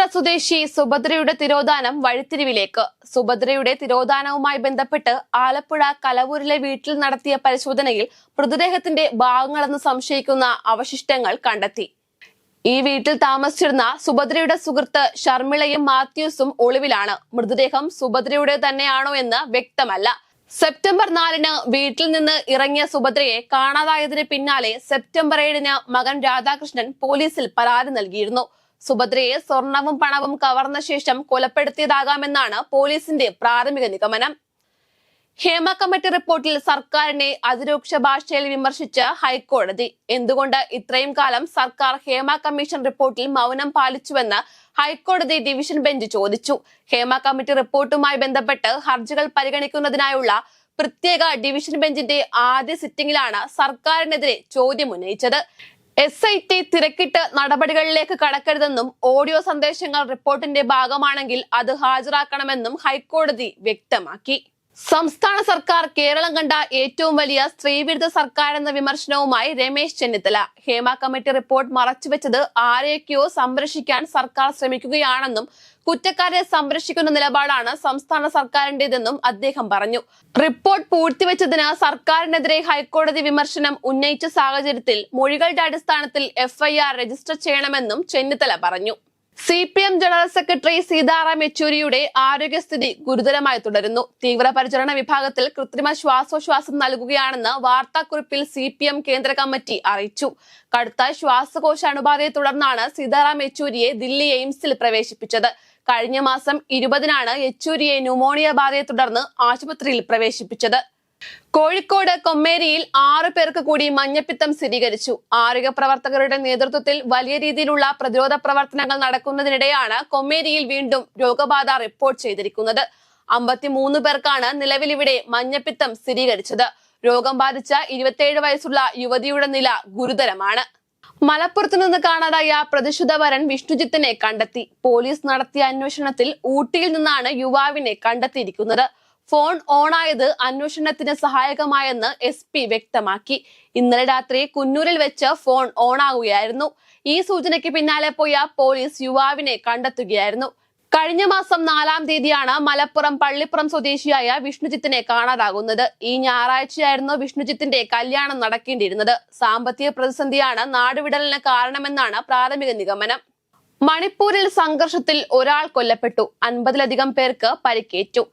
തൃപ്പൂണിത്തുറ സ്വദേശി സുഭദ്രയുടെ തിരോധാനം വഴിത്തിരിവിലേക്ക്. സുഭദ്രയുടെ തിരോധാനവുമായി ബന്ധപ്പെട്ട് ആലപ്പുഴ കലവൂരിലെ വീട്ടിൽ നടത്തിയ പരിശോധനയിൽ മൃതദേഹത്തിന്റെ ഭാഗങ്ങളെന്ന് സംശയിക്കുന്ന അവശിഷ്ടങ്ങൾ കണ്ടെത്തി. ഈ വീട്ടിൽ താമസിച്ചിരുന്ന സുഭദ്രയുടെ സുഹൃത്ത് ഷർമിളയും മാത്യൂസും ഒളിവിലാണ്. മൃതദേഹം സുഭദ്രയുടെ തന്നെയാണോ എന്ന് വ്യക്തമല്ല. സെപ്റ്റംബർ 4-ന് വീട്ടിൽ നിന്ന് ഇറങ്ങിയ സുഭദ്രയെ കാണാതായതിന് പിന്നാലെ സെപ്റ്റംബർ 7-ന് മകൻ രാധാകൃഷ്ണൻ പോലീസിൽ പരാതി നൽകിയിരുന്നു. സുഭദ്രയെ സ്വർണവും പണവും കവർന്ന ശേഷം കൊലപ്പെടുത്തിയതാകാമെന്നാണ് പോലീസിന്റെ പ്രാഥമിക നിഗമനം. ഹേമ കമ്മിറ്റി റിപ്പോർട്ടിൽ സർക്കാരിനെ അതിരൂക്ഷ ഭാഷയിൽ വിമർശിച്ച ഹൈക്കോടതി. എന്തുകൊണ്ട് ഇത്രയും കാലം സർക്കാർ ഹേമ കമ്മീഷൻ റിപ്പോർട്ടിൽ മൗനം പാലിച്ചുവെന്ന് ഹൈക്കോടതി ഡിവിഷൻ ബെഞ്ച് ചോദിച്ചു. ഹേമ കമ്മിറ്റി റിപ്പോർട്ടുമായി ബന്ധപ്പെട്ട് ഹർജികൾ പരിഗണിക്കുന്നതിനായുള്ള പ്രത്യേക ഡിവിഷൻ ബെഞ്ചിന്റെ ആദ്യ സിറ്റിംഗിലാണ് സർക്കാരിനെതിരെ ചോദ്യമുന്നയിച്ചത്. SIT തിരക്കിട്ട് നടപടികളിലേക്ക് കടക്കരുതെന്നും ഓഡിയോ സന്ദേശങ്ങൾ റിപ്പോർട്ടിന്റെ ഭാഗമാണെങ്കിൽ അത് ഹാജരാക്കണമെന്നും ഹൈക്കോടതി വ്യക്തമാക്കി. സംസ്ഥാന സർക്കാർ കേരളം കണ്ട ഏറ്റവും വലിയ സ്ത്രീവിരുദ്ധ സർക്കാർ എന്ന വിമർശനവുമായി രമേശ് ചെന്നിത്തല. ഹേമ കമ്മിറ്റി റിപ്പോർട്ട് മറച്ചുവെച്ചത് ആരെയൊക്കെയോ സംരക്ഷിക്കാൻ സർക്കാർ ശ്രമിക്കുകയാണെന്നും കുറ്റക്കാരെ സംരക്ഷിക്കുന്ന നിലപാടാണ് സംസ്ഥാന സർക്കാരിന്റേതെന്നും അദ്ദേഹം പറഞ്ഞു. റിപ്പോർട്ട് പൂഴ്ത്തിവെച്ചതിന് സർക്കാരിനെതിരെ ഹൈക്കോടതി വിമർശനം ഉന്നയിച്ച സാഹചര്യത്തിൽ മൊഴികളുടെ അടിസ്ഥാനത്തിൽ FIR രജിസ്റ്റർ ചെയ്യണമെന്നും ചെന്നിത്തല പറഞ്ഞു. CPM ജനറൽ സെക്രട്ടറി സീതാറാം യെച്ചൂരിയുടെ ആരോഗ്യസ്ഥിതി ഗുരുതരമായി തുടരുന്നു. തീവ്രപരിചരണ വിഭാഗത്തിൽ കൃത്രിമ ശ്വാസോച്ഛ്വാസം നൽകുകയാണെന്ന് വാർത്താക്കുറിപ്പിൽ CPM കേന്ദ്ര കമ്മിറ്റി അറിയിച്ചു. കടുത്ത ശ്വാസകോശ അണുബാധയെ തുടർന്നാണ് സീതാറാം യെച്ചൂരിയെ ദില്ലി എയിംസിൽ പ്രവേശിപ്പിച്ചത്. കഴിഞ്ഞ മാസം 20-നാണ് യെച്ചൂരിയെ ന്യൂമോണിയ ബാധയെ തുടർന്ന് ആശുപത്രിയിൽ പ്രവേശിപ്പിച്ചത്. കോഴിക്കോട് കൊമ്മേരിയിൽ 6 പേർക്ക് കൂടി മഞ്ഞപ്പിത്തം സ്ഥിരീകരിച്ചു. ആരോഗ്യ പ്രവർത്തകരുടെ നേതൃത്വത്തിൽ വലിയ രീതിയിലുള്ള പ്രതിരോധ പ്രവർത്തനങ്ങൾ നടക്കുന്നതിനിടെയാണ് കൊമ്മേരിയിൽ വീണ്ടും രോഗബാധ റിപ്പോർട്ട് ചെയ്തിരിക്കുന്നത്. 53 പേർക്കാണ് നിലവിൽ ഇവിടെ മഞ്ഞപ്പിത്തം സ്ഥിരീകരിച്ചത്. രോഗം ബാധിച്ച 27 വയസ്സുള്ള യുവതിയുടെ നില ഗുരുതരമാണ്. മലപ്പുറത്ത് നിന്ന് കാണാതായ പ്രതിശുദ്ധ വരൻ വിഷ്ണുജിത്തിനെ കണ്ടെത്തി. പോലീസ് നടത്തിയ അന്വേഷണത്തിൽ ഊട്ടിയിൽ നിന്നാണ് യുവാവിനെ കണ്ടെത്തിയിരിക്കുന്നത്. ഫോൺ ഓണായത് അന്വേഷണത്തിന് സഹായകമായെന്ന് SP വ്യക്തമാക്കി. ഇന്നലെ രാത്രി കുന്നൂരിൽ വെച്ച് ഫോൺ ഓണാകുകയായിരുന്നു. ഈ സൂചനയ്ക്ക് പിന്നാലെ പോയ പോലീസ് യുവാവിനെ കണ്ടെത്തുകയായിരുന്നു. കഴിഞ്ഞ മാസം 4-ാം തീയതിയാണ് മലപ്പുറം പള്ളിപ്പുറം സ്വദേശിയായ വിഷ്ണുജിത്തിനെ കാണാതാകുന്നത്. ഈ ഞായറാഴ്ചയായിരുന്നു വിഷ്ണുജിത്തിന്റെ കല്യാണം നടക്കേണ്ടിയിരുന്നത്. സാമ്പത്തിക പ്രതിസന്ധിയാണ് നാടുവിടലിന് കാരണമെന്നാണ് പ്രാഥമിക നിഗമനം. മണിപ്പൂരിൽ സംഘർഷത്തിൽ ഒരാൾ കൊല്ലപ്പെട്ടു, 50-ലധികം പേർക്ക് പരിക്കേറ്റു.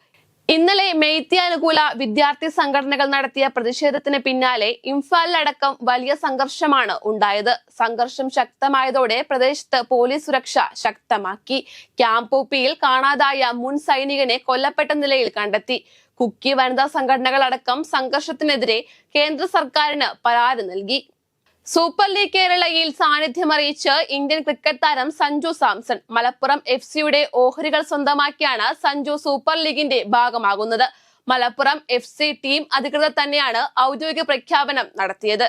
ഇന്നലെ മെയ്തി അനുകൂല വിദ്യാർത്ഥി സംഘടനകൾ നടത്തിയ പ്രതിഷേധത്തിന് പിന്നാലെ ഇംഫാലിലടക്കം വലിയ സംഘർഷമാണ് ഉണ്ടായത്. സംഘർഷം ശക്തമായതോടെ പ്രദേശത്ത് പോലീസ് സുരക്ഷ ശക്തമാക്കി. ക്യാമ്പൂപ്പിയിൽ കാണാതായ മുൻ സൈനികനെ കൊല്ലപ്പെട്ട നിലയിൽ കണ്ടെത്തി. കുക്കി വനിതാ സംഘടനകൾ അടക്കം സംഘർഷത്തിനെതിരെ കേന്ദ്ര സർക്കാരിന് പരാതി നൽകി. സൂപ്പർ ലീഗ് കേരളയിൽ സാന്നിധ്യമറിയിച്ച് ഇന്ത്യൻ ക്രിക്കറ്റ് താരം സഞ്ജു സാംസൺ. മലപ്പുറം FC-യുടെ ഓഹരികൾ സ്വന്തമാക്കിയാണ് സഞ്ജു സൂപ്പർ ലീഗിന്റെ ഭാഗമാകുന്നത്. മലപ്പുറം FC ടീം അധികൃതർ തന്നെയാണ് ഔദ്യോഗിക പ്രഖ്യാപനം നടത്തിയത്.